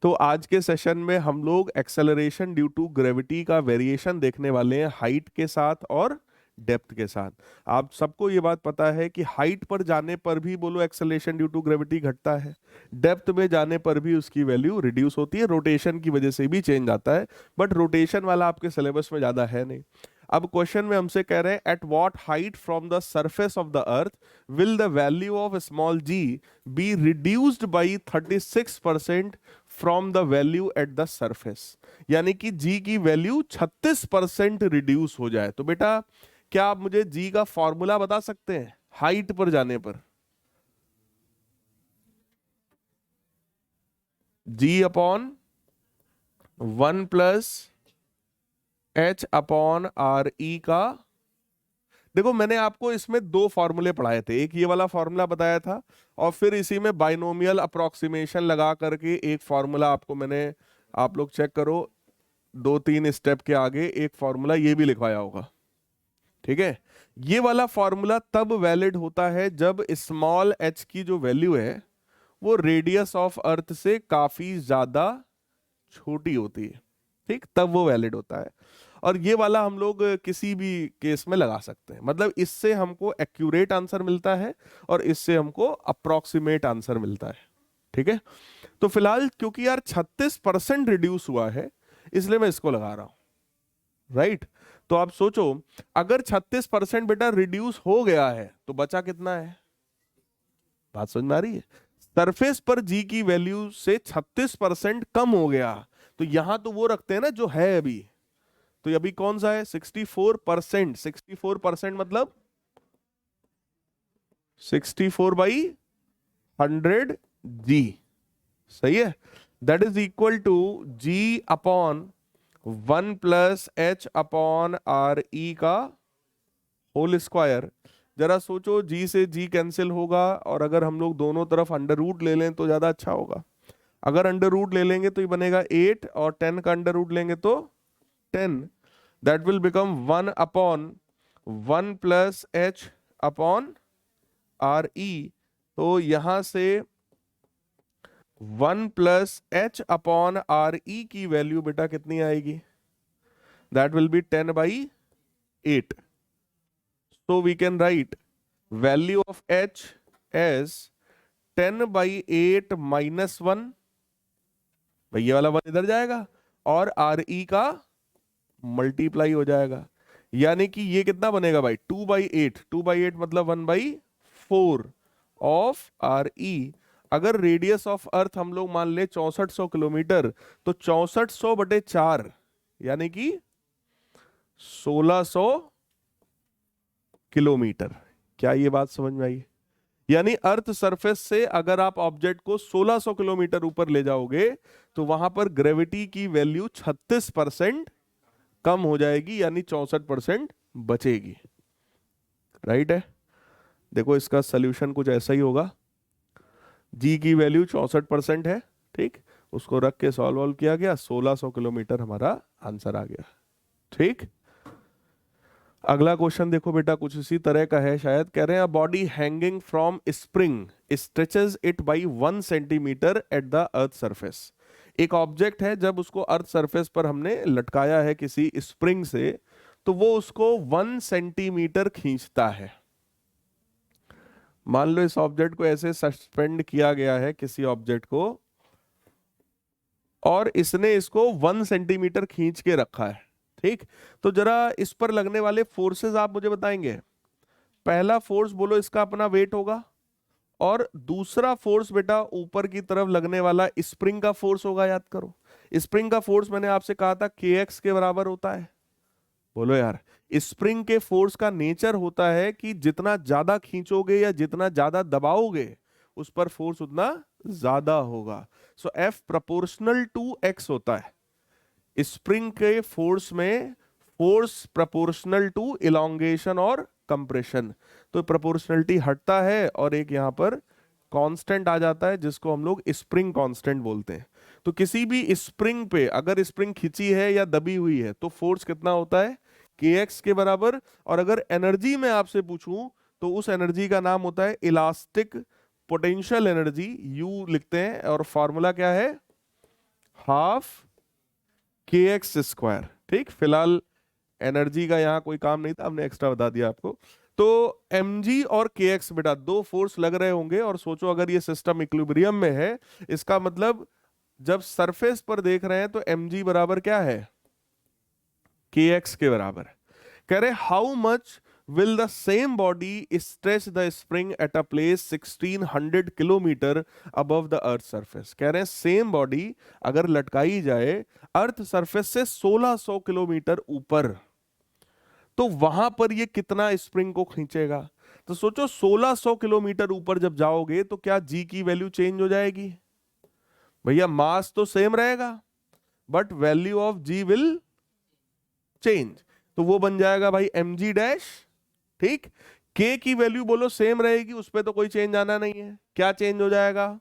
तो आज के सेशन में हम लोग एक्सेलरेशन ड्यू टू ग्रेविटी का वेरिएशन देखने वाले हैं, हाइट के साथ और डेप्थ के साथ। आप सबको ये बात पता है कि हाइट पर जाने पर भी बोलो एक्सेलरेशन ड्यू टू ग्रेविटी घटता है, डेप्थ में जाने पर भी उसकी वैल्यू रिड्यूस होती है, रोटेशन की वजह से भी चेंज आता है। बट रोटेशन वाला आपके सिलेबस में ज्यादा है नहीं। अब क्वेश्चन में हमसे कह रहे हैं at what height from the surface of the earth will the value of small G be reduced by 36% from the value at the surface. यानी कि जी की वैल्यू 36% रिड्यूस हो जाए। तो बेटा क्या आप मुझे जी का फॉर्मूला बता सकते हैं हाइट पर जाने पर? जी अपॉन 1+h/r/e का। देखो मैंने आपको इसमें दो फॉर्मूले पढ़ाए थे, एक ये वाला फॉर्मूला बताया था और फिर इसी में बाइनोमियल अप्रोक्सीमेशन लगा करके एक फॉर्मूला आपको मैंने, आप लोग चेक करो, 2-3 स्टेप के आगे एक फॉर्मूला ये भी लिखवाया होगा। ठीक है, ये वाला फॉर्मूला तब वैलिड होता है जब स्मॉल h की जो वैल्यू है वो रेडियस ऑफ अर्थ से काफी ज्यादा छोटी होती है। ठीक, तब वो वैलिड होता है। और ये वाला हम लोग किसी भी केस में लगा सकते हैं, मतलब इससे हमको एक्यूरेट आंसर मिलता है और इससे हमको अप्रोक्सीमेट आंसर मिलता है। ठीक है, तो फिलहाल क्योंकि यार 36% रिड्यूस हुआ है इसलिए मैं इसको लगा रहा हूं। राइट, तो आप सोचो अगर 36% बेटा रिड्यूस हो गया है तो बचा कितना है? बात समझ में आ रही है? सरफेस पर जी की वैल्यू से 36% कम हो गया, तो यहां तो वो रखते हैं ना जो है अभी, तो ये अभी कौन सा है? 64%। 64% मतलब 64/100 जी। सही है, that is equal to g upon 1+h/r/e का होल स्क्वायर। जरा सोचो, जी से जी कैंसिल होगा और अगर हम लोग दोनों तरफ अंडर रूट ले लें तो ज्यादा अच्छा होगा। अगर अंडर रूट ले लेंगे तो ये बनेगा 8 और 10 का अंडर रूट लेंगे तो 10। That will become 1/1+h/r/e। तो यहां से 1+h/r/e की वैल्यू बेटा कितनी आएगी? That will B 10/8। So we can write value of h as 10/8 minus 1। भाई ये वाला 1 इधर जाएगा और RE का मल्टीप्लाई हो जाएगा, यानी कि ये कितना बनेगा भाई? 2/8। 2/8 मतलब 1/4 ऑफ RE। अगर रेडियस ऑफ अर्थ हम लोग मान ले 6400 किलोमीटर, तो 6400/4 यानी कि 1600 किलोमीटर। क्या ये बात समझ में आई? यानी अर्थ सरफेस से अगर आप ऑब्जेक्ट को 1600 किलोमीटर ऊपर ले जाओगे तो वहां पर ग्रेविटी की वैल्यू 36% कम हो जाएगी, यानी 64% बचेगी। राइट है, देखो इसका सॉल्यूशन कुछ ऐसा ही होगा। जी की वैल्यू 64% है, ठीक, उसको रख के सॉल्व किया गया, 1600 किलोमीटर हमारा आंसर आ गया। ठीक, अगला क्वेश्चन देखो बेटा, कुछ इसी तरह का है शायद। कह रहे हैं body hanging from spring stretches it by 1 centimetre at the earth surface. एक ऑब्जेक्ट है, जब उसको अर्थ सरफेस पर हमने लटकाया है किसी स्प्रिंग से, तो वो उसको 1 सेंटीमीटर खींचता है। मान लो इस ऑब्जेक्ट को ऐसे सस्पेंड किया गया है किसी ऑब्जेक्ट को, और इसने इसको 1 सेंटीमीटर खींच के रखा है। ठीक, तो जरा इस पर लगने वाले फोर्सेस आप मुझे बताएंगे। पहला फोर्स बोलो इसका अपना वेट होगा, और दूसरा फोर्स बेटा ऊपर की तरफ लगने वाला स्प्रिंग का फोर्स होगा। याद करो, स्प्रिंग का फोर्स मैंने आपसे कहा था kx के बराबर होता है। बोलो यार, स्प्रिंग के फोर्स का नेचर होता है कि जितना ज्यादा खींचोगे या जितना ज्यादा दबाओगे उस पर फोर्स उतना ज्यादा होगा। सो F प्रोपोर्शनल टू x होता है। स्प्रिंग के फोर्स में फोर्स प्रोपोर्शनल टू इलोंगेशन और कंप्रेशन, तो प्रोपोर्शनलिटी हटता है और एक यहां पर कांस्टेंट आ जाता है जिसको हम लोग स्प्रिंग कांस्टेंट बोलते हैं। तो किसी भी स्प्रिंग पे अगर स्प्रिंग खिंची है या दबी हुई है तो फोर्स कितना होता है? kx के बराबर। और अगर एनर्जी में आपसे पूछूं तो उस एनर्जी का नाम होता है इलास्टिक पोटेंशियल एनर्जी, U लिखते हैं, और फॉर्मूला क्या है? हाफ के एक्स स्क्वायर। ठीक, फिलहाल एनर्जी का यहाँ कोई काम नहीं था, हमने एक्स्ट्रा बता दिया आपको। तो mg और kx बेटा दो फोर्स लग रहे होंगे, और सोचो अगर ये सिस्टम इक्विलिब्रियम में है, इसका मतलब जब सरफेस पर देख रहे हैं तो mg बराबर क्या है, kx के बराबर है। कह रहे how much will the same body stretch the spring at a place 1600 kilometre above the earth surface. कह रहे हैं सेम बॉडी अगर लटकाई जाए अर्थ सरफेस से 1600 किलोमीटर ऊपर, तो वहां पर ये कितना स्प्रिंग को खींचेगा। तो सोचो 1600 किलोमीटर ऊपर जब जाओगे तो क्या जी की वैल्यू चेंज हो जाएगी? भैया मास तो सेम रहेगा but value of g will change, तो वो बन जाएगा भाई एम जी डैश। ठीक, के की वैल्यू बोलो सेम रहेगी, उस पर तो कोई चेंज आना नहीं है, क्या चेंज हो जाएगा,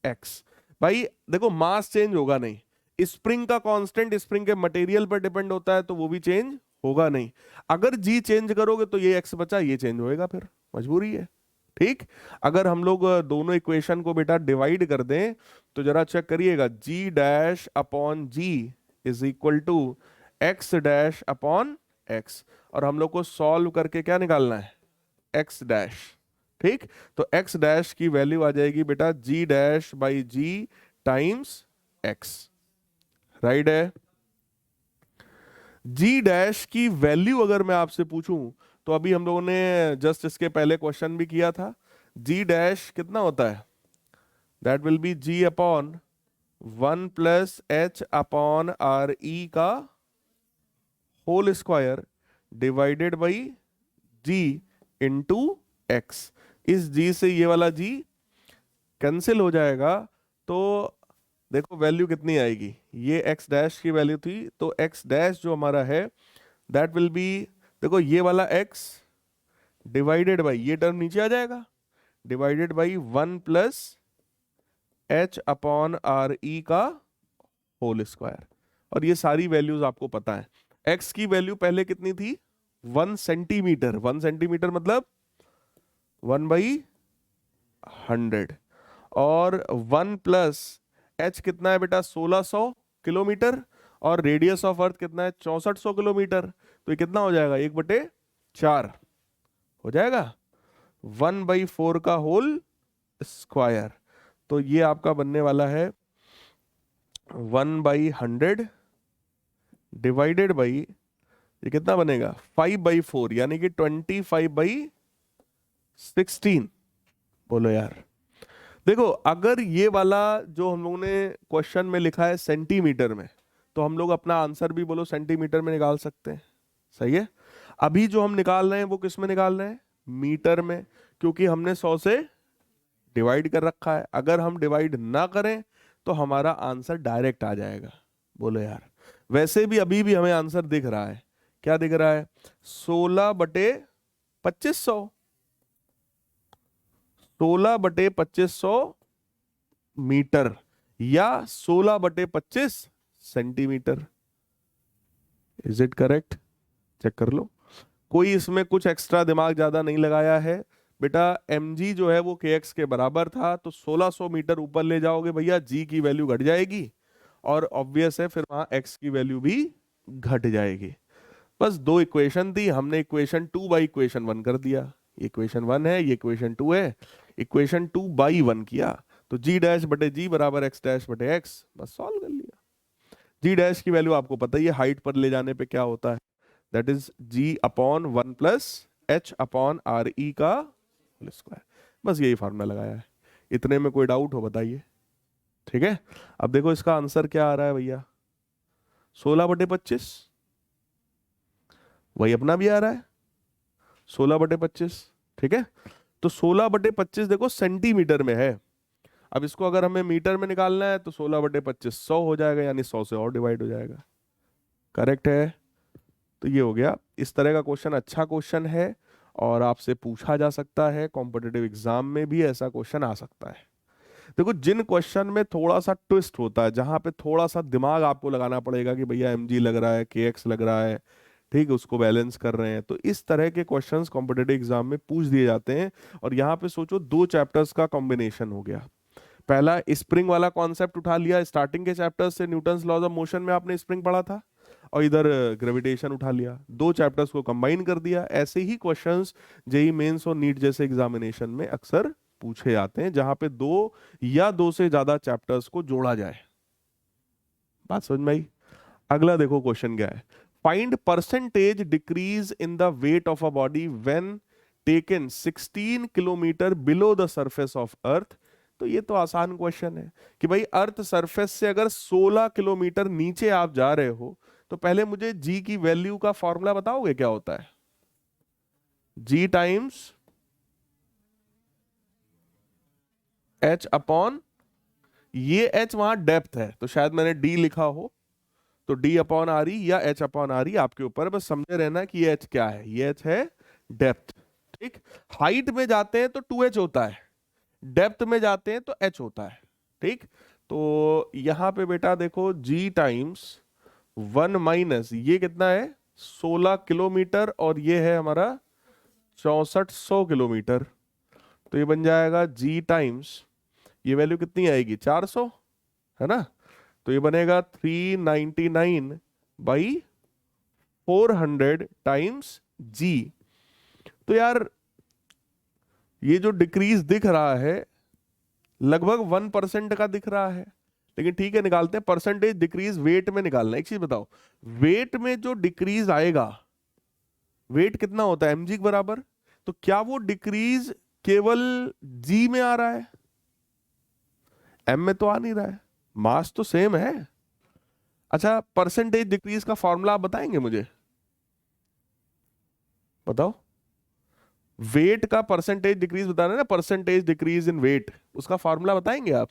एक्स। भाई देखो मास चेंज होगा नहीं, स्प्रिंग का कांस्टेंट स्प्रिंग के मटेरियल पर डिपेंड होता है, तो वो भी चेंज होगा नहीं। अगर जी चेंज करोगे तो ये एक्स बचा, ये चेंज होएगा, फिर मजबूरी है। ठीक, अगर हम लोग दोनों इक्वेशन को बेटा डिवाइड कर दें तो जरा चेक करिएगा, G dash upon G is equal to X dash upon X, और हम लोग को सॉल्व करके क्या निकालना है, एक्स डैश। ठीक, तो एक्स डैश की वैल्यू आ जाएगी बेटा G dash by G times X, right है। जी डैश की वैल्यू अगर मैं आपसे पूछूं तो अभी हम लोगों ने जस्ट इसके पहले क्वेश्चन भी किया था, जी डैश कितना होता है, that will be G upon 1 plus H upon R ई का whole square divided by G into X. इस जी से ये वाला जी कैंसिल हो जाएगा, तो देखो वैल्यू कितनी आएगी, ये एक्स डैश की वैल्यू थी, तो एक्स डैश जो हमारा है दैट विल बी, देखो ये वाला एक्स डिवाइडेड बाई ये टर्म नीचे आ जाएगा, divided by 1 plus H upon R ई का होल स्क्वायर। और ये सारी वैल्यूज आपको पता है, एक्स की वैल्यू पहले कितनी थी 1 सेंटीमीटर, 1 सेंटीमीटर मतलब 1/100, और 1 प्लस एच कितना है बेटा 1600 किलोमीटर, और रेडियस ऑफ अर्थ कितना है 6400 किलोमीटर, तो ये कितना हो जाएगा 1/4 हो जाएगा, 1/4 का होल स्क्वायर। तो ये आपका बनने वाला है 1/100 डिवाइडेड बाई ये कितना बनेगा 5/4, यानी कि 25/16। बोलो यार, देखो अगर ये वाला जो हम लोगों ने क्वेश्चन में लिखा है सेंटीमीटर में, तो हम लोग अपना आंसर भी बोलो सेंटीमीटर में निकाल सकते हैं, सही है। अभी जो हम निकाल रहे हैं वो किस में निकाल रहे हैं, मीटर में, क्योंकि हमने 100 से डिवाइड कर रखा है। अगर हम डिवाइड ना करें तो हमारा आंसर डायरेक्ट आ जाएगा। बोलो यार, वैसे भी अभी भी हमें आंसर दिख रहा है, क्या दिख रहा है 16/2500, 16/2500 मीटर या 16/25 centimetre. Is it correct? Check कर लो, कोई इसमें कुछ एक्स्ट्रा दिमाग ज्यादा नहीं लगाया है बेटा। mg जो है वो kx के बराबर था, तो 1600 मीटर ऊपर ले जाओगे भैया g की वैल्यू घट जाएगी, और ऑब्वियस है फिर वहां x की वैल्यू भी घट जाएगी। बस दो इक्वेशन थी, हमने इक्वेशन 2 बाई इक्वेशन 1 कर दिया, ये इक्वेशन 1 है, ये इक्वेशन 2 है, इक्वेशन 2 बाई 1 किया, तो जी डैश बटे जी बराबर एक्स डैश बटे एक्स, बस सॉल्व कर लिया। जी डैश की वैल्यू आपको पता ही है, हाइट पर ले जाने पे क्या होता है, that is g upon 1 plus H upon R ई का होल स्क्वायर। बस यही फार्मूला लगाया है, इतने में कोई डाउट हो बताइए। ठीक है, अब देखो इसका आंसर क्या आ रहा है भैया, 16/25, वही अपना भी आ रहा है 16/25। ठीक है, तो 16/25 देखो सेंटीमीटर में है, अब इसको अगर हमें मीटर में निकालना है तो 16/25 100 हो जाएगा, यानी 100 से और डिवाइड हो जाएगा। करेक्ट है, तो ये हो गया। इस तरह का क्वेश्चन अच्छा क्वेश्चन है, और आपसे पूछा जा सकता है, कॉम्पिटिटिव एग्जाम में भी ऐसा क्वेश्चन आ सकता है। देखो जिन क्वेश्चन में थोड़ा सा ट्विस्ट होता है, जहां पे थोड़ा सा दिमाग आपको लगाना पड़ेगा कि भैया mg लग रहा है, kx लग रहा है, ठीक है, उसको बैलेंस कर रहे हैं, तो इस तरह के क्वेश्चंस कॉम्पिटिटिव एग्जाम में पूछ दिए जाते हैं। और यहाँ पे सोचो दो चैप्टर्स का कॉम्बिनेशन हो गया, पहला स्प्रिंग वाला कॉन्सेप्ट उठा लिया, स्टार्टिंग के चैप्टर्स से न्यूटन्स लॉज ऑफ मोशन में आपने स्प्रिंग पढ़ा था, और इधर ग्रेविटेशन उठा लिया, दो चैप्टर्स को कंबाइन कर दिया। ऐसे ही क्वेश्चंस जेई मेंस और नीट जैसे एग्जामिनेशन में अक्सर पूछे जाते हैं, जहां पे दो या दो से ज्यादा चैप्टर्स को जोड़ा जाए। बात समझ में आई? अगला देखो क्वेश्चन क्या है, find percentage decrease in the weight of a body when taken 16 kilometre below the surface of earth. तो ये तो आसान क्वेश्चन है कि भाई अर्थ सरफेस से अगर 16 किलोमीटर नीचे आप जा रहे हो, तो पहले मुझे जी की वैल्यू का फॉर्मूला बताओगे क्या होता है? जी टाइम्स एच अपॉन, ये एच वहां डेप्थ है तो शायद मैंने डी लिखा हो, तो डी अपॉन आर ई या एच अपॉन आर ई आपके ऊपर, बस समझे रहना कि ये एच क्या है, ये एच है डेप्थ। ठीक, हाइट में जाते हैं तो 2h होता है, डेप्थ में जाते हैं तो h होता है। ठीक, तो यहां पे बेटा देखो g टाइम्स 1 माइनस ये कितना है 16 किलोमीटर, और ये है हमारा 6400 किलोमीटर, तो ये बन जाएगा g टाइम्स, ये वैल्यू कितनी आएगी 400, है ना, तो ये बनेगा 399 बाई 400 टाइम्स g। तो यार ये जो डिक्रीज दिख रहा है लगभग 1% का दिख रहा है, लेकिन ठीक है निकालते हैं, परसेंटेज डिक्रीज वेट में निकालना है। एक चीज बताओ, वेट में जो डिक्रीज आएगा, वेट कितना होता है mg के बराबर, तो क्या वो डिक्रीज केवल g में आ रहा है? m में तो आ नहीं रहा है, मास तो सेम है। अच्छा, परसेंटेज डिक्रीज का फॉर्मूला आप बताएंगे मुझे? बताओ, वेट का परसेंटेज डिक्रीज बताना है ना, परसेंटेज डिक्रीज इन वेट, उसका फॉर्मूला बताएंगे आप?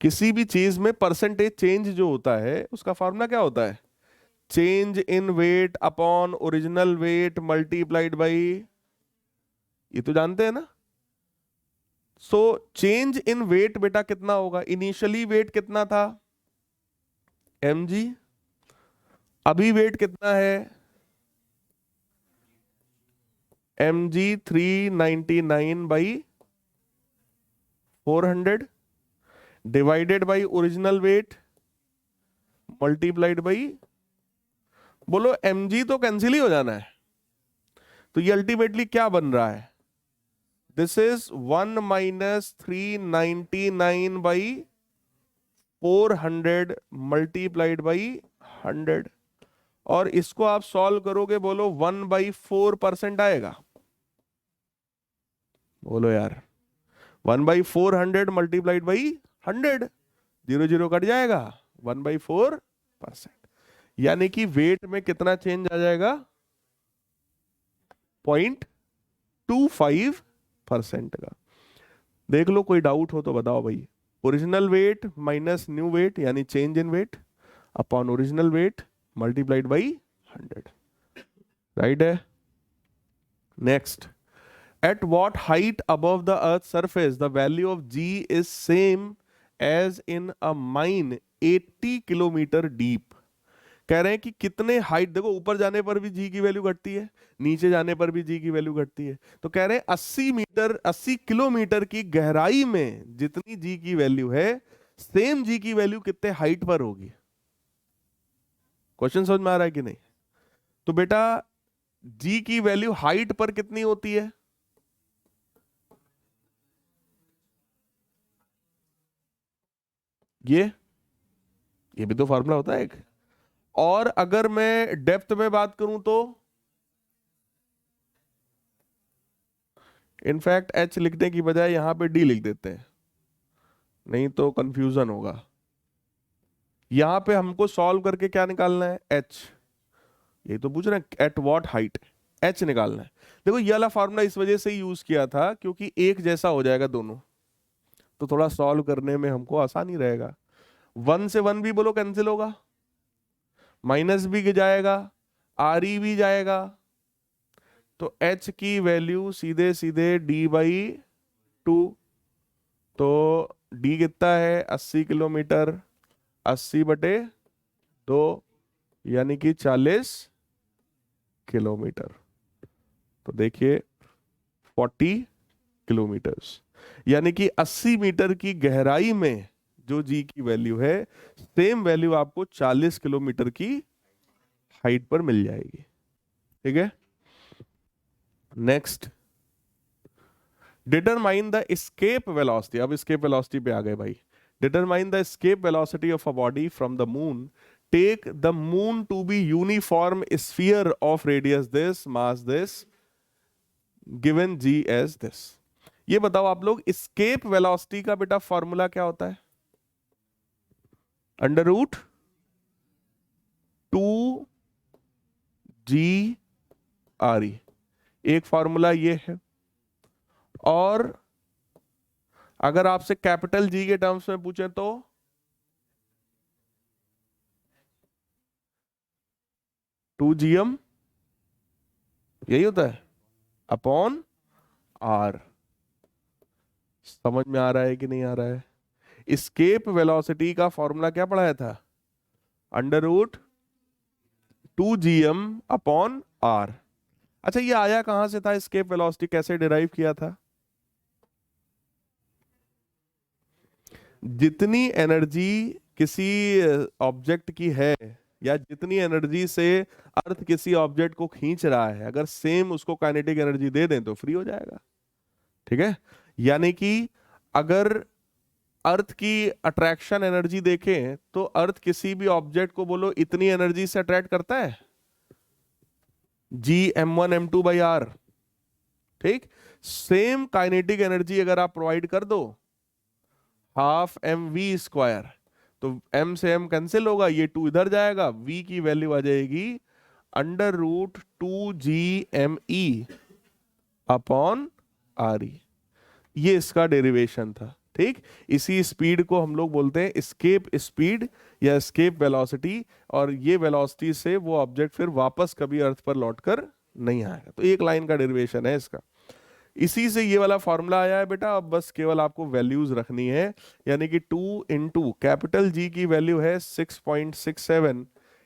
किसी भी चीज में परसेंटेज चेंज जो होता है उसका फॉर्मूला क्या होता है? Change in weight upon original weight multiplied by, ये तो जानते हैं ना। सो चेंज इन वेट बेटा कितना होगा, इनिशियली वेट कितना था mg, अभी वेट कितना है mg 399 by 400 divided by original weight multiplied by, बोलो mg तो कैंसिल ही हो जाना है, तो ये अल्टीमेटली क्या बन रहा है, this is 1 minus 399 by 400 multiplied by 100, और इसको आप सॉल्व करोगे, बोलो 1/4% आएगा, बोलो यार 1/400 मल्टीप्लाइड बाई 100, 0 0 कट जाएगा, 1/4%, यानी कि वेट में कितना चेंज आ जाएगा 0.25% का। देख लो, कोई डाउट हो तो बताओ भाई। Original weight minus new weight यानी change in weight upon original weight multiplied by 100, right है। Next, at what height above the earth's surface the value of g is same as in a mine 80 kilometre deep. कह रहे हैं कि कितने height, देखो ऊपर जाने पर भी जी की वैल्यू घटती है, नीचे जाने पर भी जी की वैल्यू घटती है, तो कह रहे हैं 80 किलोमीटर की गहराई में जितनी जी की वैल्यू है, सेम जी की वैल्यू कितने हाइट पर होगी। क्वेश्चन समझ में आ रहा है कि नहीं? तो बेटा जी की वैल्यू हाइट पर कितनी होती है, ये भी तो फार्मूला होता है एक। और अगर मैं डेप्थ में बात करूं तो इनफैक्ट एच लिखने की बजाय यहां पे डी लिख देते हैं, नहीं तो कंफ्यूजन होगा। यहां पे हमको सॉल्व करके क्या निकालना है, एच, ये तो पूछ रहे हैं एट व्हाट हाइट, एच निकालना है। देखो ये वाला फार्मूला इस वजह से यूज किया था क्योंकि एक जैसा हो जाएगा दोनों, तो थोड़ा सॉल्व करने में हमको आसानी रहेगा। 1 से 1 भी बोलो कैंसिल होगा, माइनस भी जाएगा, आर ई भी जाएगा, तो h की वैल्यू सीधे सीधे d/2, तो d कितना है 80 किलोमीटर, 80/2 यानी कि 40 किलोमीटर, तो देखिए 40 किलोमीटर्स। यानी कि 80 मीटर की गहराई में जो जी की वैल्यू है, सेम वैल्यू आपको 40 किलोमीटर की हाइट पर मिल जाएगी। ठीक है, next, determine the escape velocity. अब एस्केप वेलोसिटी पे आ गए भाई। Determine the escape velocity of a body from the moon. Take the moon to be uniform sphere of radius this, mass this, given g as this. ये बताओ आप लोग, escape velocity का बेटा फॉर्मूला क्या होता है? अंडर रूट 2 GRE, एक फॉर्मूला ये है। और अगर आपसे कैपिटल जी के टर्म्स में पूछे तो 2GM, यही होता है, अपॉन R। समझ में आ रहा है कि नहीं आ रहा है? एस्केप वेलोसिटी का फॉर्मूला क्या पढ़ाया था? Under root 2GM upon R। अच्छा, ये आया कहां से था? एस्केप वेलोसिटी कैसे डिराइव किया था? जितनी एनर्जी किसी ऑब्जेक्ट की है, या जितनी एनर्जी से अर्थ किसी ऑब्जेक्ट को खींच रहा है, अगर सेम उसको काइनेटिक एनर्जी दे दें तो फ्री हो जाएगा। ठीक है, यानी कि अगर अर्थ की अट्रैक्शन एनर्जी देखें तो अर्थ किसी भी ऑब्जेक्ट को बोलो इतनी एनर्जी से अट्रैक्ट करता है, Gm1m2/r। ठीक, सेम काइनेटिक एनर्जी अगर आप प्रोवाइड कर दो, हाफ mv², तो m से m कैंसिल होगा, ये 2 इधर जाएगा, v की वैल्यू आ जाएगी under root 2GMe upon RE। ये इसका डेरिवेशन था। ठीक, इसी स्पीड को हम लोग बोलते हैं एस्केप स्पीड या एस्केप वेलोसिटी, और ये वेलोसिटी से वो ऑब्जेक्ट फिर वापस कभी अर्थ पर लौटकर नहीं आएगा। तो एक लाइन का डेरिवेशन है इसका। इसी से ये वाला फॉर्मूला आया है बेटा। अब बस केवल आपको वैल्यूज रखनी है, यानी कि 2 इंटू कैपिटल जी की वैल्यू है 6.67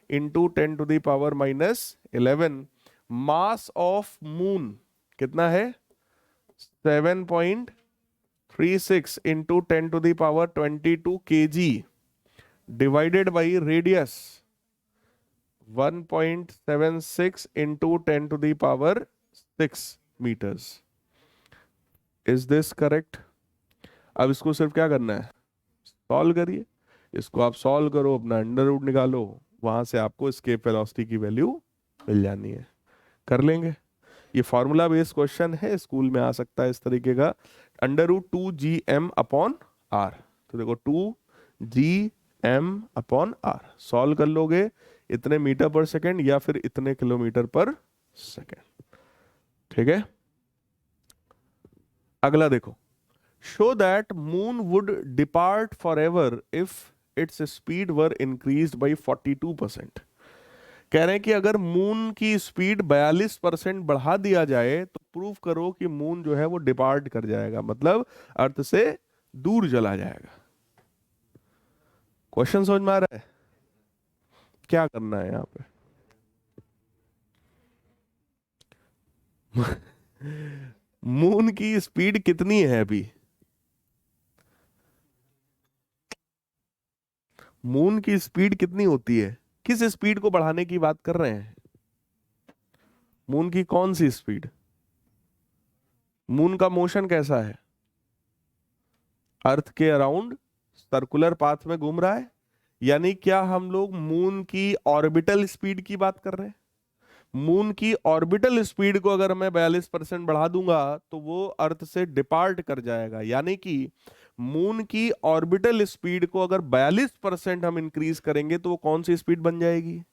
इंटू 10⁻⁻11। मास ऑफ मून कितना है? 7.36 into 10⁻22 kg divided by radius 1.76 into 10⁻6 metres. Is this correct? अब इसको सिर्फ क्या करना है? सॉल्व करिए। इसको आप सॉल्व करो, अपना अंडर रूट निकालो, वहां से आपको एस्केप वेलोसिटी की वैल्यू मिल जानी है। कर लेंगे। ये फॉर्मूला बेस्ड क्वेश्चन है, स्कूल में आ सकता है इस तरीके का, under root 2GM upon R। तो देखो 2GM अपॉन R सॉल्व कर लोगे, इतने मीटर पर सेकेंड या फिर इतने किलोमीटर पर सेकेंड। ठीक है, अगला देखो, show that moon would depart for ever if its speed were increased by 42%। कह रहे हैं कि अगर मून की स्पीड 42% बढ़ा दिया जाए तो प्रूव करो कि मून जो है वो डिपार्ट कर जाएगा, मतलब अर्थ से दूर चला जाएगा। क्वेश्चन समझ में आ रहा है? क्या करना है यहां पे? मून की स्पीड कितनी है अभी? मून की स्पीड कितनी होती है? किस स्पीड को बढ़ाने की बात कर रहे हैं? मून की कौन सी स्पीड? मून का मोशन कैसा है? अर्थ के अराउंड सर्कुलर पाथ में घूम रहा है। यानी क्या हम लोग मून की ऑर्बिटल स्पीड की बात कर रहे हैं? मून की ऑर्बिटल स्पीड को अगर मैं 42% बढ़ा दूंगा तो वो अर्थ से डिपार्ट कर जाएगा। यानी कि मून की ऑर्बिटल स्पीड को अगर 42% हम इंक्रीज करेंगे तो वो कौन सी स्पीड बन जाएगी?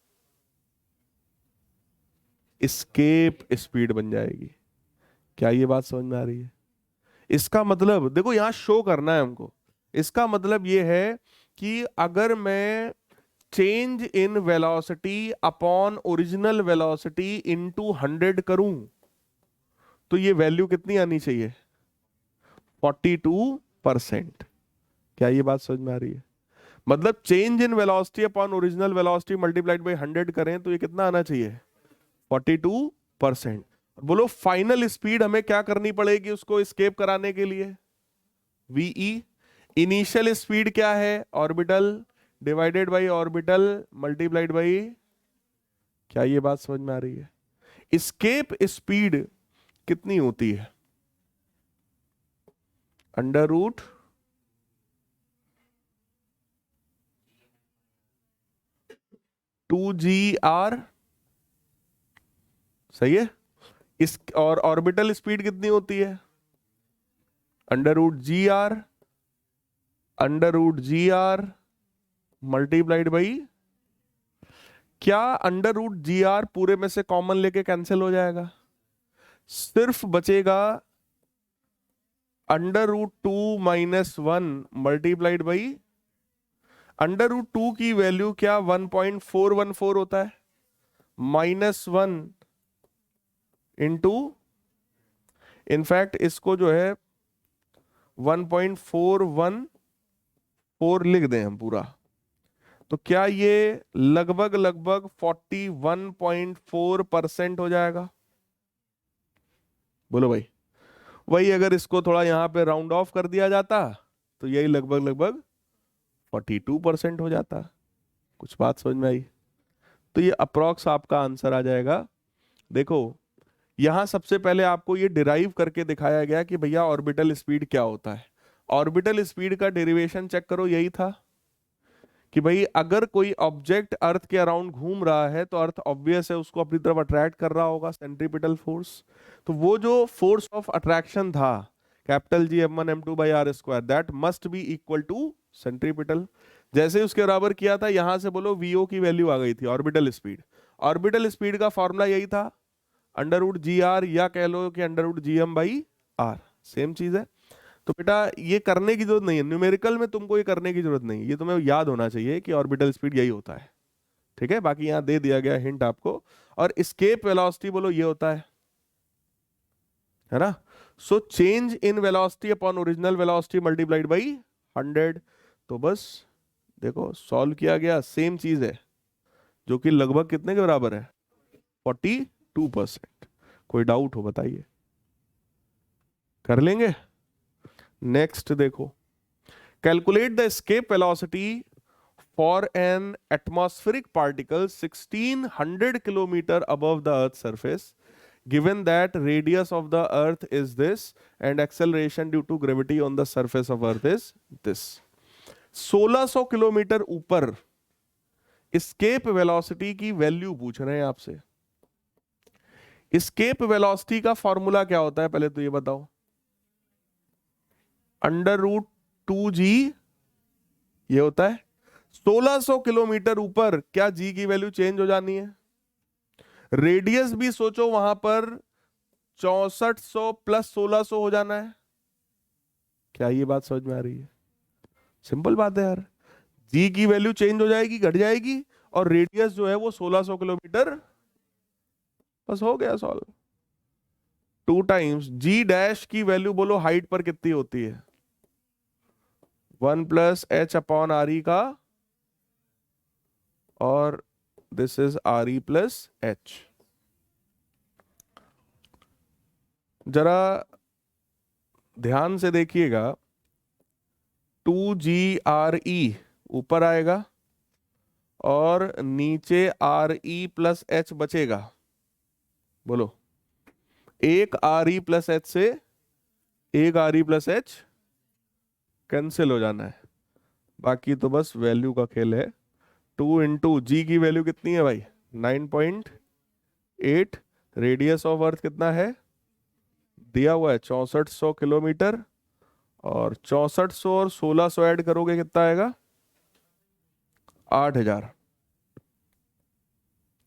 एस्केप स्पीड बन जाएगी। क्या ये बात समझ में आ रही है? इसका मतलब देखो, यहां शो करना है हमको। इसका मतलब ये है कि अगर मैं change in velocity upon original velocity into 100 करूं तो ये वैल्यू कितनी आनी चाहिए? 42%। क्या ये बात समझ में आ रही है? मतलब change in velocity upon original velocity multiplied by 100 करें तो ये कितना आना चाहिए? 42%। बोलो फाइनल स्पीड हमें क्या करनी पड़ेगी उसको एस्केप कराने के लिए? वीई। इनिशियल स्पीड क्या है, orbital divided by orbital multiplied by, क्या ये बात समझ में आ रही है? एस्केप स्पीड कितनी होती है? Under root two g r, सही है। इस और ऑर्बिटल स्पीड कितनी होती है? Under root g r, under root g r multiplied by, क्या अंडर रूट जी आर पूरे में से कॉमन लेके कैंसिल हो जाएगा? सिर्फ बचेगा under root two minus one multiplied by, under root two की वैल्यू क्या 1.414 होता है, -1 इंटू, इनफैक्ट इसको जो है 1.414 लिख दें हम पूरा, तो क्या ये लगभग लगभग 41.4% हो जाएगा? बोलो भाई। वही अगर इसको थोड़ा यहां पे राउंड ऑफ कर दिया जाता तो यही लगभग लगभग 42% हो जाता। कुछ बात समझ में आई? तो ये अप्रॉक्स आपका आंसर आ जाएगा। देखो यहां सबसे पहले आपको ये डिराइव करके दिखाया गया कि भैया ऑर्बिटल स्पीड क्या होता है। ऑर्बिटल स्पीड का डेरिवेशन चेक करो, यही था कि भाई अगर कोई ऑब्जेक्ट अर्थ के अराउंड घूम रहा है तो अर्थ ऑब्वियस है उसको अपनी तरफ अट्रैक्ट कर रहा होगा, सेंट्रीपिटल फोर्स। तो वो जो फोर्स ऑफ अट्रैक्शन था capital G m1 m2 by r square, that must be equal to centripetal. जैसे ही उसके बराबर किया था यहां से बोलो वीओ की वैल्यू आ गई थी, ऑर्बिटल स्पीड। ऑर्बिटल स्पीड का फॉर्मूला यही था अंडर रूट जी आर, या कह लो कि under root g m by r, same चीज है। तो बेटा ये करने की जरूरत नहीं है, न्यूमेरिकल में तुमको ये करने की जरूरत नहीं है, ये तुम्हें याद होना चाहिए कि ऑर्बिटल स्पीड यही होता है। ठीक है, बाकी यहां दे दिया गया हिंट आपको। और एस्केप वेलोसिटी बोलो ये होता है ना। So change in velocity upon original velocity multiplied by 100। तो बस देखो सॉल्व किया गया, सेम चीज है, जो कि लगभग कितने के बराबर है, 42%। कोई डाउट हो बताइए, कर लेंगे। नेक्स्ट देखो, calculate the escape velocity for an atmospheric particle 1600 kilometre above the earth surface, given that radius of the earth is this and acceleration due to gravity on the surface of earth is this। 1600 kilometre ऊपर escape velocity की value पूछ रहे हैं आपसे। Escape velocity का formula क्या होता है पहले तो ये बताओ। अंडर रूट टू जी ये होता है। 1600 किलोमीटर ऊपर क्या जी की वैल्यू चेंज हो जानी है? रेडियस भी सोचो वहां पर 6400 प्लस 1600 हो जाना है। क्या ये बात समझ में आ रही है? सिंपल बात है यार, जी की वैल्यू चेंज हो जाएगी, घट जाएगी, और रेडियस जो है वो 1600 किलोमीटर, बस हो गया सॉल्व। 2 टाइम्स जी डैश की वैल्यू बोलो हाइट पर कितनी होती है, 1 प्लस एच अपॉन आर ई का, और this is R E plus H. जरा ध्यान से देखिएगा, 2GRE ऊपर आएगा और नीचे RE प्लस एच बचेगा। बोलो, एक RE प्लस एच से एक RE प्लस एच कैंसिल हो जाना है, बाकी तो बस वैल्यू का खेल है। 2 इंटू जी की वैल्यू कितनी है भाई, 9.8। रेडियस ऑफ अर्थ कितना है दिया हुआ है, 6400 किलोमीटर, और 6400 और 1600 ऐड करोगे कितना आएगा, 8000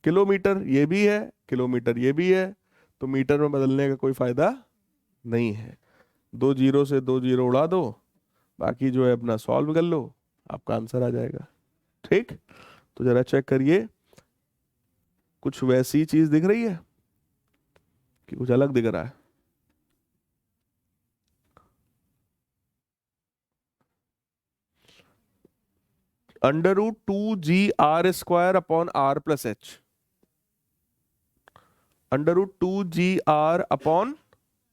किलोमीटर। ये भी है किलोमीटर, ये भी है, तो मीटर में बदलने का कोई फायदा नहीं है। 2 जीरो से 2 जीरो उड़ा दो, बाकी जो है अपना सॉल्व कर लो, आपका आंसर आ जाएगा। ठीक, तो जरा चेक करिए, कुछ वैसी चीज दिख रही है कि कुछ अलग दिख रहा है? Under root 2GR² upon r plus h, under root 2GR upon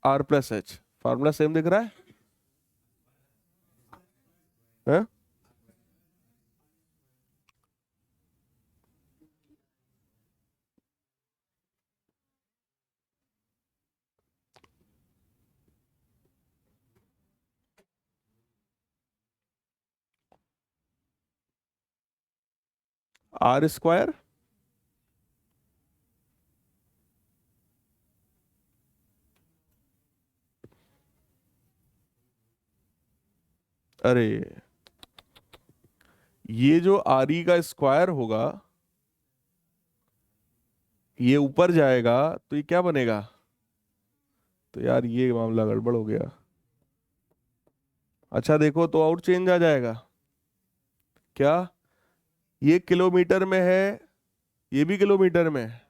r plus h, formula same दिख रहा है? है? आर स्क्वायर, अरे ये जो आर ई का स्क्वायर होगा ये ऊपर जाएगा तो ये क्या बनेगा? तो यार ये मामला गड़बड़ हो गया। अच्छा देखो तो और चेंज आ जाएगा क्या? ये किलोमीटर में है, ये भी किलोमीटर में है,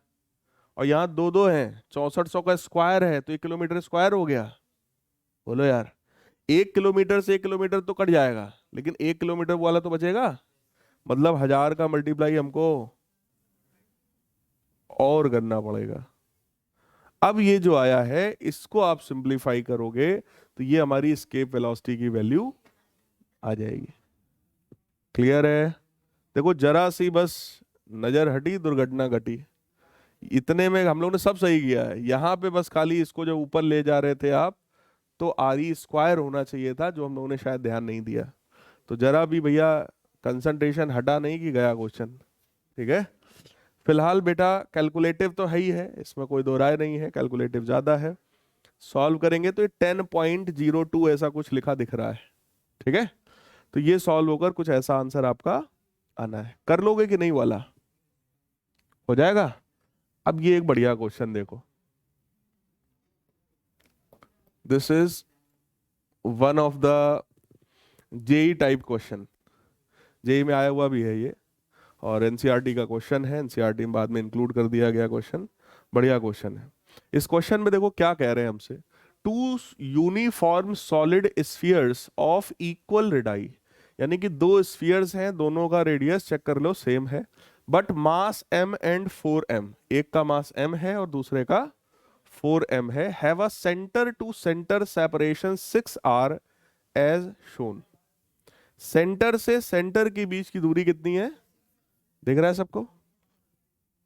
और यहाँ दो दो हैं, 6400 का स्क्वायर है तो 1 किलोमीटर स्क्वायर हो गया। बोलो यार, 1 किलोमीटर से 1 किलोमीटर तो कट जाएगा, लेकिन 1 किलोमीटर वाला तो बचेगा। मतलब 1000 का मल्टीप्लाई हमको और करना पड़ेगा। अब ये जो आया है इसको आप सिंप्लीफाई करोगे तो ये हमारी एस्केप वेलोसिटी की वैल्यू आ जाएगी। क्लियर है? देखो जरा सी बस नजर हटी, दुर्घटना घटी। इतने में हम लोग ने सब सही किया है। यहाँ पे बस खाली इसको जब ऊपर ले जा रहे थे आप, तो आर ई स्क्वायर होना चाहिए था, जो हम लोगों ने शायद ध्यान नहीं दिया। तो जरा भी भैया कंसंट्रेशन हटा नहीं कि गया क्वेश्चन। ठीक है, फिलहाल बेटा कैलकुलेटिव तो है ही है, इसमें कोई दो राय नहीं है, कैलकुलेटिव ज्यादा है। सॉल्व करेंगे तो ये 10.02 ऐसा कुछ लिखा दिख रहा है। ठीक है, तो ये सॉल्व होकर कुछ ऐसा आंसर आपका आना है। कर लोगे कि नहीं वाला? हो जाएगा। अब ये एक बढ़िया क्वेश्चन देखो, this is one of the JEE type question, JEE में आया हुआ भी है ये, और एनसीईआरटी का क्वेश्चन है, एनसीईआरटी में बाद में इंक्लूड कर दिया गया क्वेश्चन। बढ़िया क्वेश्चन है। इस क्वेश्चन में देखो क्या कह रहे हैं हमसे, two uniform solid spheres of equal radii, यानी कि दो स्फीयर्स हैं, दोनों का रेडियस चेक कर लो सेम है, but mass m and 4m, एक का मास m है और दूसरे का 4m है, have a centre to centre separation 6r as shown. Centre से सेंटर के बीच की दूरी कितनी है? दिख रहा है सबको?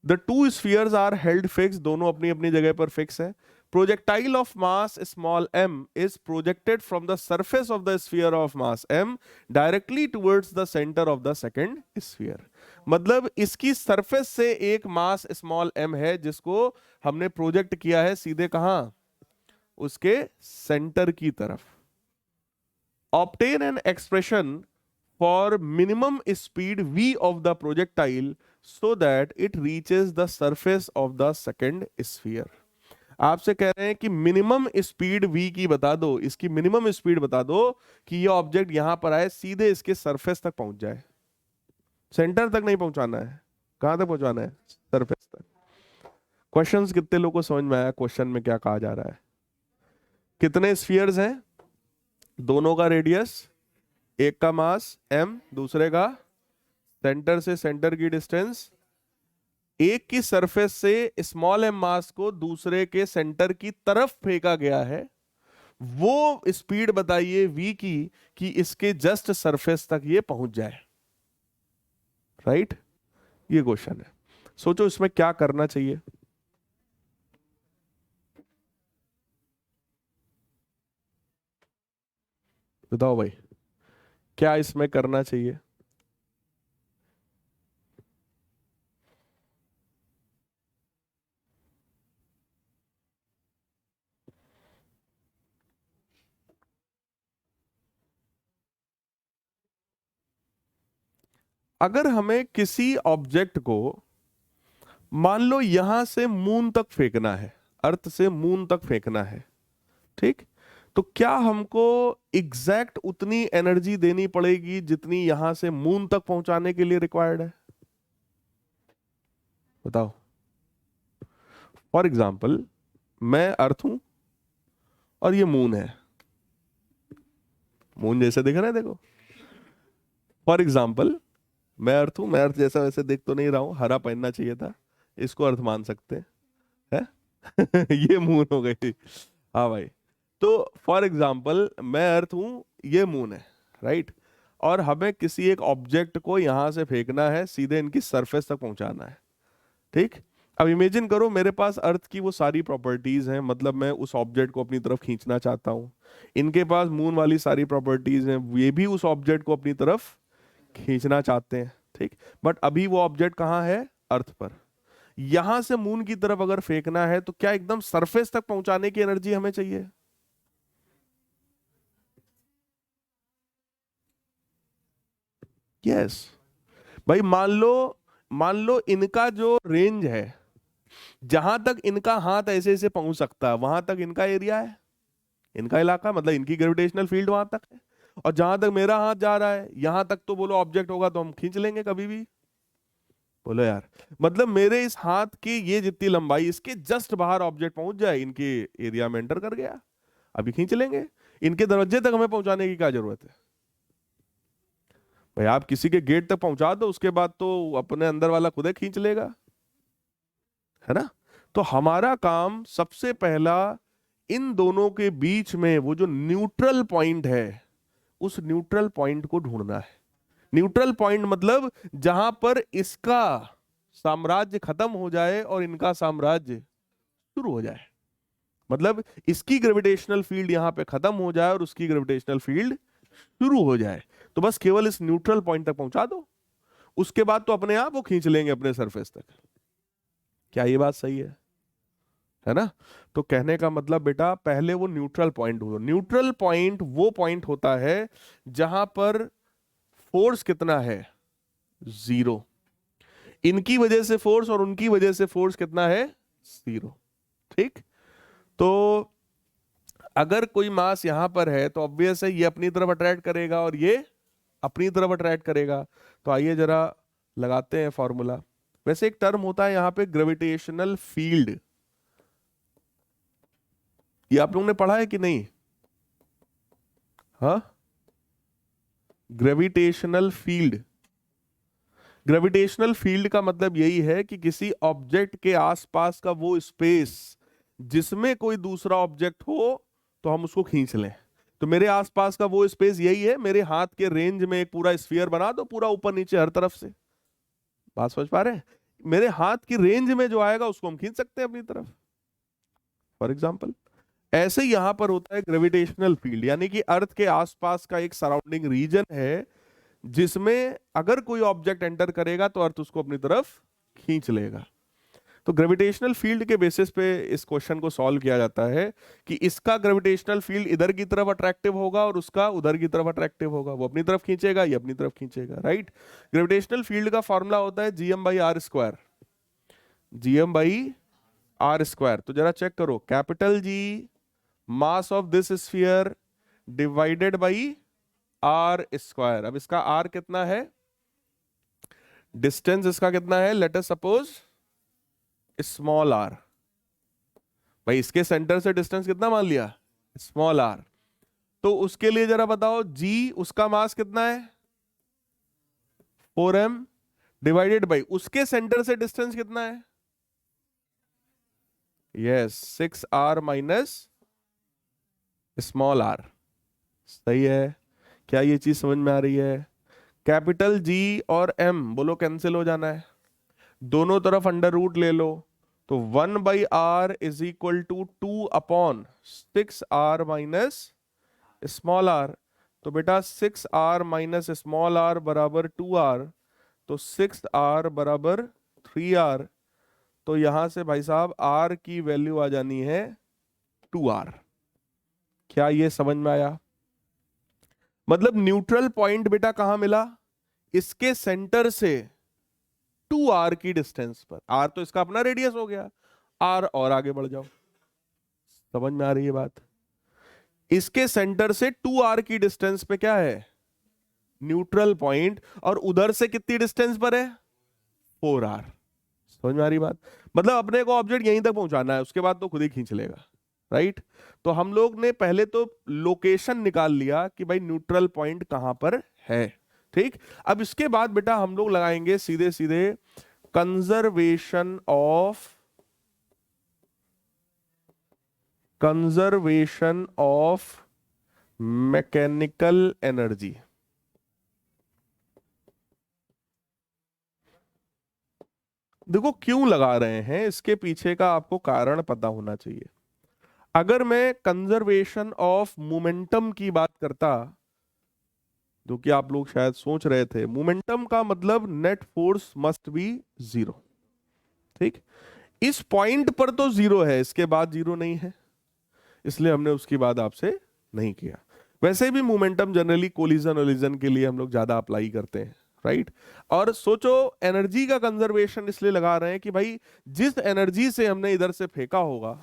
The two spheres are held fix, दोनों अपनी अपनी जगह पर फिक्स है। Projectile of mass small m is projected from the surface of the sphere of mass m directly towards the centre of the second sphere. मतलब इसकी surface से एक मास स्मॉल m है जिसको हमने प्रोजेक्ट किया है सीधे कहां? उसके सेंटर की तरफ। Obtain an expression for minimum speed v of the projectile so that it reaches the surface of the second sphere। आपसे कह रहे हैं कि मिनिमम स्पीड v की बता दो, इसकी मिनिमम स्पीड बता दो कि ये ऑब्जेक्ट यहां पर आए सीधे इसके सरफेस तक पहुंच जाए। सेंटर तक नहीं पहुंचाना है, कहां तक पहुंचाना है? सरफेस तक। क्वेश्चंस कितने लोगों को समझ में आया क्वेश्चन में क्या कहा जा रहा है? कितने स्फीयर्स हैं, दोनों का रेडियस, एक का मास m, दूसरे का सेंटर से सेंटर की डिस्टेंस, एक की सरफेस से स्मॉल m मास को दूसरे के सेंटर की तरफ फेंका गया है, वो स्पीड बताइए v की कि इसके जस्ट सरफेस तक ये पहुंच जाए। राइट, ये क्वेश्चन है। सोचो इसमें क्या करना चाहिए? बताओ भाई, क्या इसमें करना चाहिए? अगर हमें किसी ऑब्जेक्ट को मान लो यहां से मून तक फेंकना है, अर्थ से मून तक फेंकना है, ठीक, तो क्या हमको एग्जैक्ट उतनी एनर्जी देनी पड़ेगी जितनी यहां से मून तक पहुंचाने के लिए रिक्वायर्ड है? बताओ। फॉर एग्जाम्पल, मैं अर्थ हूं और ये मून है, मून जैसे दिख रहा है देखो। फॉर एग्जाम्पल, मैं अर्थ हूं, मैं अर्थ जैसा वैसे देख तो नहीं रहा हूं, हरा पहनना चाहिए था, इसको अर्थ मान सकते हैं, है? ये मून हो गई। हाँ भाई, तो फॉर एग्जाम्पल मैं अर्थ हूं, ये मून है, राइट? और हमें किसी एक ऑब्जेक्ट को यहां से फेंकना है, सीधे इनकी सरफेस तक पहुंचाना है। ठीक। अब इमेजिन करो मेरे पास अर्थ की वो सारी प्रॉपर्टीज हैं, मतलब मैं उस ऑब्जेक्ट को अपनी तरफ खींचना चाहता हूं। इनके पास मून वाली सारी प्रॉपर्टीज हैं, ये भी उस ऑब्जेक्ट को अपनी तरफ खींचना चाहते हैं। ठीक। बट अभी वो ऑब्जेक्ट कहाँ है? अर्थ पर। यहां से मून की तरफ अगर फेंकना है तो क्या एकदम सरफेस तक पहुंचाने की एनर्जी हमें चाहिए? यस। भाई मान लो इनका जो रेंज है, जहां तक इनका हाथ ऐसे ऐसे पहुंच सकता है वहां तक इनका एरिया है, इनका इलाका, मतलब इनकी ग्रेविटेशनल फील्ड वहां तक है। और जहां तक मेरा हाथ जा रहा है यहां तक तो बोलो ऑब्जेक्ट होगा तो हम खींच लेंगे कभी भी। बोलो यार, मतलब मेरे इस हाथ की ये जितनी लंबाई, इसके जस्ट बाहर ऑब्जेक्ट पहुंच जाए, इनके एरिया में एंटर कर गया, अभी खींच लेंगे। इनके दरवाजे तक हमें पहुंचाने की क्या जरूरत है? भाई आप किसी के गेट तक पहुंचा दो, उसके बाद तो अपने अंदर वाला खुद ही खींच लेगा, है ना? तो हमारा काम सबसे पहला इन दोनों के बीच में वो जो न्यूट्रल पॉइंट है, उस न्यूट्रल पॉइंट को ढूंढना है। न्यूट्रल पॉइंट मतलब जहां पर इसका साम्राज्य खत्म हो जाए और इनका साम्राज्य शुरू हो जाए। मतलब इसकी ग्रेविटेशनल फील्ड यहां पे खत्म हो जाए और उसकी ग्रेविटेशनल फील्ड शुरू हो जाए। तो बस केवल इस न्यूट्रल पॉइंट तक पहुंचा दो, उसके बाद तो अपने आप वो खींच लेंगे अपने सरफेस तक। क्या ये बात सही है ना? तो कहने का मतलब बेटा, पहले वो न्यूट्रल पॉइंट ढूंढो। न्यूट्रल पॉइंट वो पॉइंट होता है जहां पर फोर्स कितना है? जीरो। इनकी वजह से फोर्स और उनकी वजह से फोर्स कितना है? जीरो। ठीक। तो अगर कोई मास यहां पर है तो ऑब्वियस है ये अपनी तरफ अट्रैक्ट करेगा और ये अपनी तरफ अट्रैक्ट करेगा। तो आइए जरा लगाते हैं फॉर्मूला। वैसे एक टर्म होता है यहां पे ग्रेविटेशनल फील्ड, ये आप लोगों ने पढ़ा है कि नहीं? हाँ, ग्रेविटेशनल फील्ड। ग्रेविटेशनल फील्ड का मतलब यही है कि किसी ऑब्जेक्ट के आसपास का वो स्पेस जिसमें कोई दूसरा ऑब्जेक्ट हो तो हम उसको खींच लें। तो मेरे आसपास का वो स्पेस यही है, मेरे हाथ के रेंज में एक पूरा स्फीयर बना दो, पूरा ऊपर नीचे हर तरफ से। बात समझ पा रहे हैं? मेरे हाथ की रेंज में जो आएगा उसको हम खींच सकते हैं अपनी तरफ, फॉर एग्जाम्पल। ऐसे ही यहां पर होता है ग्रेविटेशनल फील्ड, यानी कि अर्थ के आसपास का एक सराउंडिंग रीजन है जिसमें अगर कोई ऑब्जेक्ट एंटर करेगा तो अर्थ उसको अपनी तरफ खींच लेगा। तो ग्रेविटेशनल फील्ड के बेसिस पे इस क्वेश्चन को सॉल्व किया जाता है कि इसका ग्रेविटेशनल फील्ड इधर की तरफ अट्रैक्टिव होगा और उसका उधर की तरफ अट्रैक्टिव होगा। वो अपनी तरफ खींचेगा, ये अपनी तरफ खींचेगा, राइट? ग्रेविटेशनल फील्ड का फॉर्मूला होता है GM/r²। GM/r²। तो जरा चेक करो, capital G mass of this sphere divided by r²। अब इसका r कितना है? डिस्टेंस इसका कितना है? Let us suppose small r। भाई इसके सेंटर से डिस्टेंस कितना मान लिया? Small r। तो उसके लिए जरा बताओ, g उसका मास कितना है? 4m डिवाइडेड बाई उसके सेंटर से डिस्टेंस कितना है? Yes, 6r minus small r। सही है। क्या ये चीज समझ में आ रही है? कैपिटल G और M बोलो कैंसिल हो जाना है, दोनों तरफ अंडर रूट ले लो। तो 1/r is equal to 2/6r minus small r। तो बेटा 6r माइनस स्मॉल r बराबर 2r, तो 6r बराबर 3r। तो यहां से भाई साहब r की वैल्यू आ जानी है 2r। क्या ये समझ में आया? मतलब न्यूट्रल पॉइंट बेटा कहां मिला? इसके सेंटर से 2r की डिस्टेंस पर। r तो इसका अपना रेडियस हो गया, r और आगे बढ़ जाओ। समझ में आ रही है बात? इसके सेंटर से 2r की डिस्टेंस पे क्या है? Neutral point. और उधर से कितनी डिस्टेंस पर है? 4r। समझ में आ रही बात? मतलब अपने को ऑब्जेक्ट यहीं तक पहुंचाना है, उसके बाद तो खुद ही खींच लेगा, राइट? तो हम लोग ने पहले तो लोकेशन निकाल लिया कि भाई न्यूट्रल पॉइंट कहां पर है। ठीक। अब इसके बाद बेटा हम लोग लगाएंगे सीधे सीधे कंजर्वेशन ऑफ मैकेनिकल एनर्जी। देखो क्यों लगा रहे हैं, इसके पीछे का आपको कारण पता होना चाहिए। अगर मैं कंजर्वेशन ऑफ मोमेंटम की बात करता, जो कि आप लोग शायद सोच रहे थे, मोमेंटम का मतलब net force must be zero. ठीक, इस पॉइंट पर तो जीरो है, इसके बाद जीरो नहीं है, इसलिए हमने उसकी बात आपसे नहीं किया। वैसे भी मोमेंटम जनरली कोलिजन ओलिजन के लिए हम लोग ज्यादा अप्लाई करते हैं, राइट। और सोचो एनर्जी का कंजर्वेशन इसलिए लगा रहे हैं कि भाई जिस एनर्जी से हमने इधर से फेंका होगा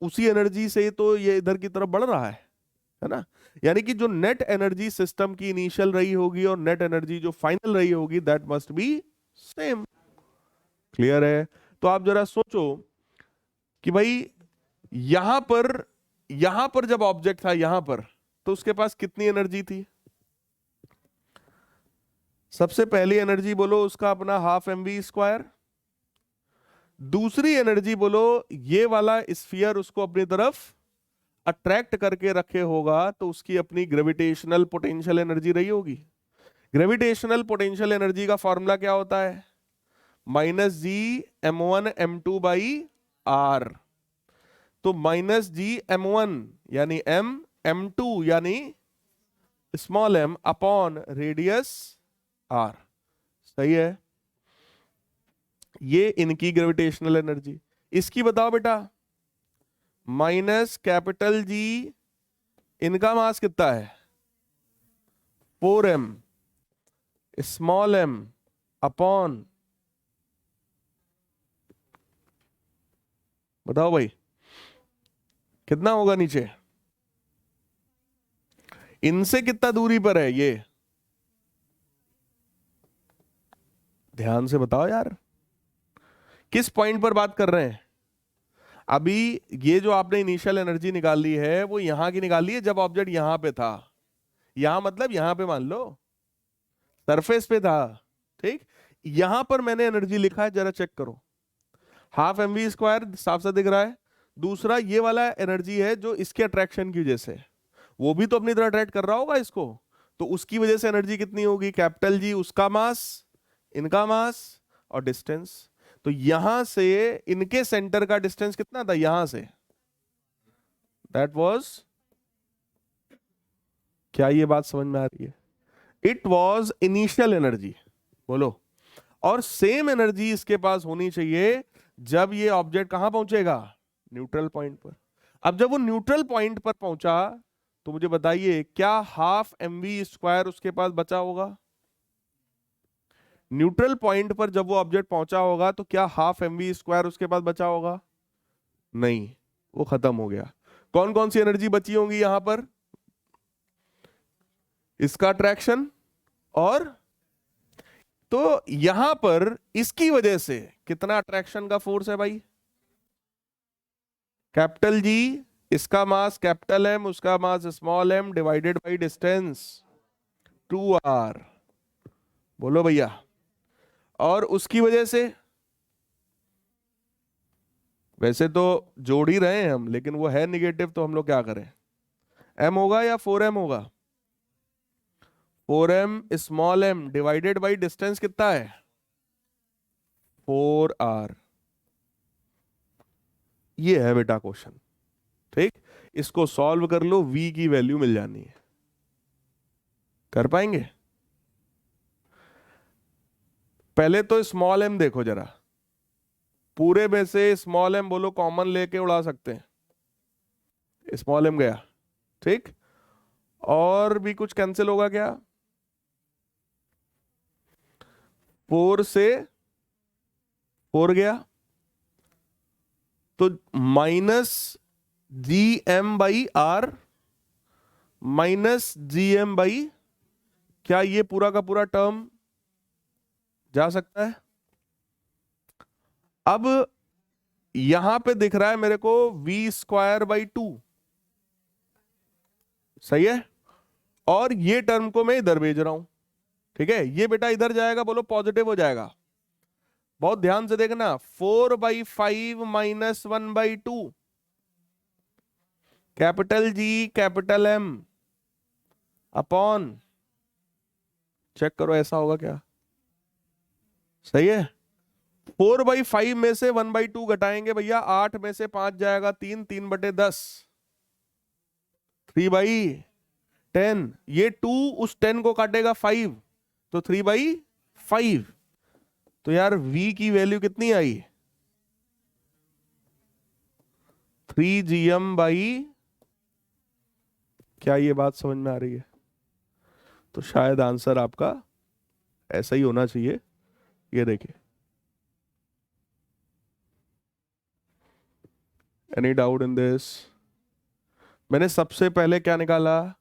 उसी एनर्जी से तो ये इधर की तरफ बढ़ रहा है ना। यानी कि जो नेट एनर्जी सिस्टम की इनिशियल रही होगी और नेट एनर्जी जो फाइनल रही होगी that must B same. Clear है? तो आप जरा सोचो कि भाई यहां पर जब ऑब्जेक्ट था यहां पर, तो उसके पास कितनी एनर्जी थी? सबसे पहली एनर्जी बोलो उसका अपना हाफ एम वी स्क्वायर। दूसरी एनर्जी बोलो ये वाला स्फीयर उसको अपनी तरफ अट्रैक्ट करके रखे होगा तो उसकी अपनी ग्रेविटेशनल पोटेंशियल एनर्जी रही होगी। ग्रेविटेशनल पोटेंशियल एनर्जी का फॉर्मूला क्या होता है? -G m1 m2/r। तो -G m1 यानी m, m2 यानी small m upon radius r। सही है? ये इनकी ग्रेविटेशनल एनर्जी। इसकी बताओ बेटा, -G, इनका मास कितना है? 4m स्मॉल m अपॉन, बताओ भाई कितना होगा नीचे? इनसे कितना दूरी पर है ये? ध्यान से बताओ यार, किस पॉइंट पर बात कर रहे हैं? अभी ये जो आपने इनिशियल एनर्जी निकाली है वो यहां की निकाली है जब ऑब्जेक्ट यहां पे था। यहां मतलब यहां पे मान लो सरफेस पे था। ठीक, यहां पर मैंने एनर्जी लिखा है, जरा चेक करो। हाफ एम वी स्क्वायर साफ साफ दिख रहा है। दूसरा ये वाला एनर्जी है जो इसके अट्रैक्शन की वजह से, वो भी तो अपनी तरह अट्रैक्ट कर रहा होगा इसको, तो उसकी वजह से एनर्जी कितनी होगी? कैपिटल जी उसका मास, इनका मास और डिस्टेंस। तो यहां से इनके सेंटर का डिस्टेंस कितना था यहां से? दैट वाज, क्या ये बात समझ में आ रही है? It was initial energy. बोलो। और सेम एनर्जी इसके पास होनी चाहिए जब ये ऑब्जेक्ट कहां पहुंचेगा? न्यूट्रल पॉइंट पर। अब जब वो न्यूट्रल पॉइंट पर पहुंचा तो मुझे बताइए क्या हाफ एम वी स्क्वायर उसके पास बचा होगा? न्यूट्रल पॉइंट पर जब वो ऑब्जेक्ट पहुंचा होगा तो क्या हाफ एम वी स्क्वायर उसके पास बचा होगा? नहीं, वो खत्म हो गया। कौन कौन सी एनर्जी बची होंगी यहां पर? इसका अट्रैक्शन और, तो यहां पर इसकी वजह से कितना अट्रैक्शन का फोर्स है भाई? कैपिटल जी इसका मास कैपिटल एम, उसका mass small M divided by distance 2r। बोलो भैया। और उसकी वजह से, वैसे तो जोड़ ही रहे हैं हम लेकिन वो है निगेटिव, तो हम लोग क्या करें? m होगा या 4m होगा? 4m small m divided by distance कितना है? 4r। ये है बेटा क्वेश्चन। ठीक, इसको सॉल्व कर लो, v की वैल्यू मिल जानी है। कर पाएंगे? पहले तो स्मॉल m देखो जरा, पूरे में से स्मॉल m बोलो कॉमन लेके उड़ा सकते हैं। स्मॉल m गया। ठीक, और भी कुछ कैंसिल होगा क्या? 4 से 4 गया, तो -Gm/r -Gm/, क्या ये पूरा का पूरा टर्म जा सकता है? अब यहां पे दिख रहा है मेरे को v²/2, सही है। और ये टर्म को मैं इधर भेज रहा हूं, ठीक है। ये बेटा इधर जाएगा, बोलो पॉजिटिव हो जाएगा। बहुत ध्यान से देखना, 4/5 -1/2, capital G capital M upon, check करो ऐसा होगा क्या? सही है। 4/5 में से 1/2 घटाएंगे भैया, 8 में से 5 जाएगा 3, 3/10, 3/10। ये 2 उस 10 को काटेगा 5, तो 3/5। तो यार v की वैल्यू कितनी आई? 3gm/, क्या ये बात समझ में आ रही है? तो शायद आंसर आपका ऐसा ही होना चाहिए। ये देखिए, एनी डाउट इन दिस? मैंने सबसे पहले क्या निकाला?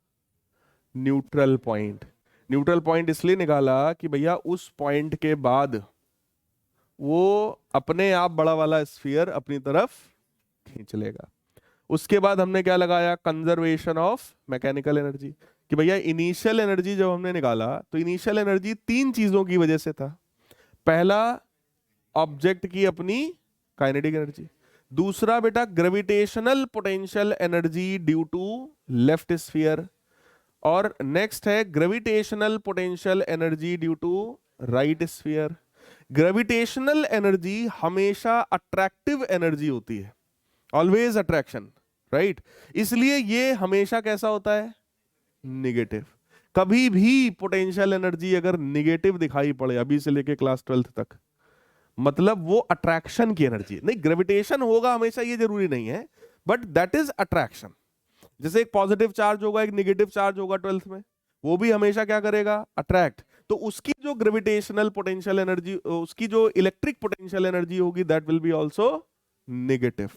Neutral point. न्यूट्रल पॉइंट इसलिए निकाला कि भैया उस पॉइंट के बाद वो अपने आप बड़ा वाला स्फीयर अपनी तरफ खींच लेगा। उसके बाद हमने क्या लगाया? कंजर्वेशन ऑफ मैकेनिकल एनर्जी, कि भैया इनिशियल एनर्जी जब हमने निकाला तो इनिशियल एनर्जी 3 चीजों की वजह से था। पहला, ऑब्जेक्ट की अपनी काइनेटिक एनर्जी। दूसरा बेटा, gravitational potential energy due to left sphere. और नेक्स्ट है gravitational potential energy due to right sphere. Gravitational energy हमेशा अट्रैक्टिव एनर्जी होती है, ऑलवेज अट्रैक्शन, राइट? इसलिए ये हमेशा कैसा होता है? निगेटिव। कभी भी पोटेंशियल एनर्जी अगर निगेटिव दिखाई पड़े अभी से लेके क्लास 12th तक, मतलब वो अट्रैक्शन की एनर्जी है। नहीं, ग्रेविटेशन होगा हमेशा ये जरूरी नहीं है, बट दैट इज अट्रैक्शन। जैसे एक पॉजिटिव चार्ज होगा, एक निगेटिव चार्ज होगा 12th में, वो भी हमेशा क्या करेगा? अट्रैक्ट। तो उसकी जो ग्रेविटेशनल पोटेंशियल एनर्जी, उसकी जो इलेक्ट्रिक पोटेंशियल एनर्जी होगी, that will be also negative.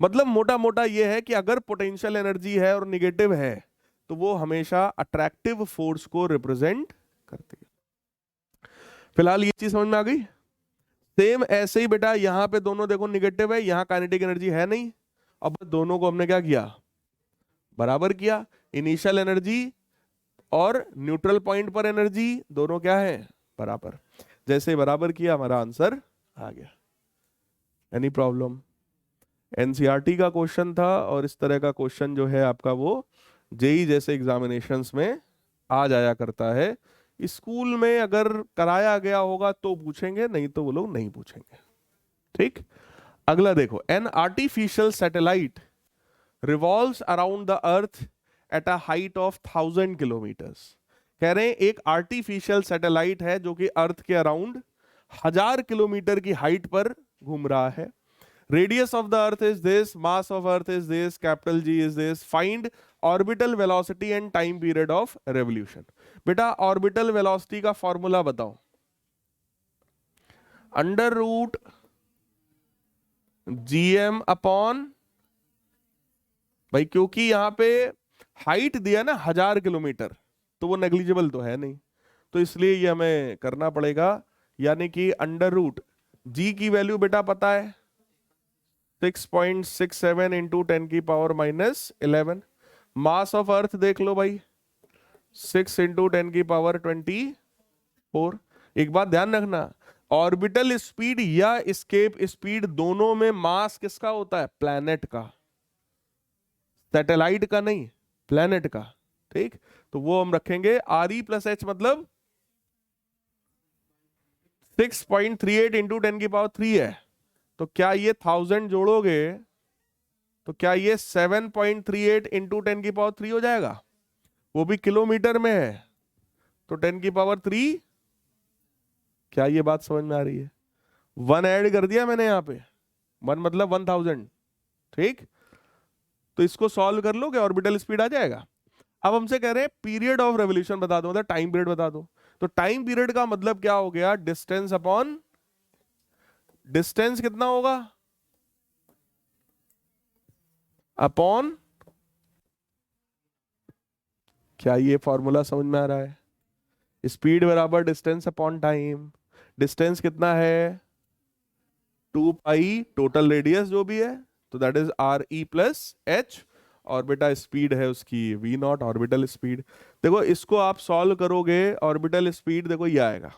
मतलब मोटा मोटा ये है कि अगर पोटेंशियल एनर्जी है और निगेटिव है तो वो हमेशा अट्रैक्टिव फोर्स को रिप्रेजेंट करती है। फिलहाल ये चीज समझ में आ गई? सेम ऐसे ही बेटा यहां पे दोनों देखो निगेटिव है, यहां काइनेटिक एनर्जी है नहीं। अब दोनों को हमने क्या किया? बराबर किया। इनिशियल एनर्जी और न्यूट्रल पॉइंट पर एनर्जी दोनों क्या है? बराबर। जैसे बराबर किया हमारा आंसर आ गया। Any problem? एनसीईआरटी का क्वेश्चन था और इस तरह का क्वेश्चन जो है आपका वो जेई जैसे एग्जामिनेशंस में आ जाया करता है। स्कूल में अगर कराया गया होगा तो पूछेंगे, नहीं तो वो लोग नहीं पूछेंगे। ठीक, अगला देखो। An artificial satellite revolves around the earth at a height of 1000 kilometres. कह रहे हैं एक आर्टिफिशियल सैटेलाइट है जो कि अर्थ के अराउंड 1000 किलोमीटर की हाइट पर घूम रहा है। Radius of the earth is this, mass of earth is this, capital G is this, find orbital velocity and time period of revolution। बेटा orbital velocity का फॉर्मूला बताओ। अंडर रूट gm अपॉन, भाई क्योंकि यहां पे हाइट दिया ना 1000 kilometre, तो वो नेग्लिजिबल तो है नहीं, तो इसलिए ये हमें करना पड़ेगा। यानी कि अंडर रूट जी की वैल्यू बेटा पता है 6.67 इंटू 10⁻⁻11। मास ऑफ अर्थ देख लो भाई, 6 इंटू 10⁻24। एक बात ध्यान रखना, ऑर्बिटल स्पीड या एस्केप स्पीड दोनों में मास किसका होता है? प्लैनेट का, सैटेलाइट का नहीं, प्लैनेट का। ठीक, तो वो हम रखेंगे RE प्लस H, मतलब 6.38 इंटू 10⁻³ है। तो क्या ये 1000 जोड़ोगे तो क्या ये 7.38 इंटू 10⁻³ हो जाएगा? वो भी किलोमीटर में है, तो 10⁻³। क्या ये बात समझ में आ रही है? 1 ऐड कर दिया मैंने यहाँ पे, 1 मतलब 1000। ठीक, तो इसको सॉल्व कर लोगे, ऑर्बिटल स्पीड आ जाएगा। अब हमसे कह रहे हैं पीरियड ऑफ रेवोल्यूशन बता दो, मतलब टाइम पीरियड बता दो। तो टाइम पीरियड का मतलब क्या हो गया? डिस्टेंस अपॉन डिस्टेंस कितना होगा? अपॉन, क्या ये फॉर्मूला समझ में आ रहा है? स्पीड बराबर डिस्टेंस अपॉन टाइम। डिस्टेंस कितना है? 2 पाई टोटल रेडियस जो भी है, तो that is RE plus H। और बेटा स्पीड है उसकी V0, ऑर्बिटल स्पीड। देखो इसको आप सॉल्व करोगे, ऑर्बिटल स्पीड देखो ये आएगा,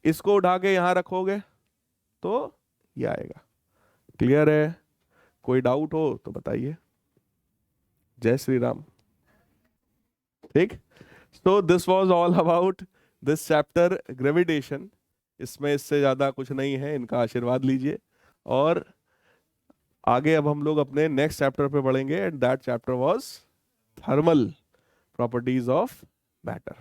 इसको उठा के यहां रखोगे तो ये आएगा। क्लियर है? कोई डाउट हो तो बताइए। जय श्री राम। ठीक, so this was all about this chapter, gravitation। इसमें इससे ज्यादा कुछ नहीं है, इनका आशीर्वाद लीजिए। और आगे अब हम लोग अपने नेक्स्ट चैप्टर पे बढ़ेंगे, and that chapter was thermal properties of matter.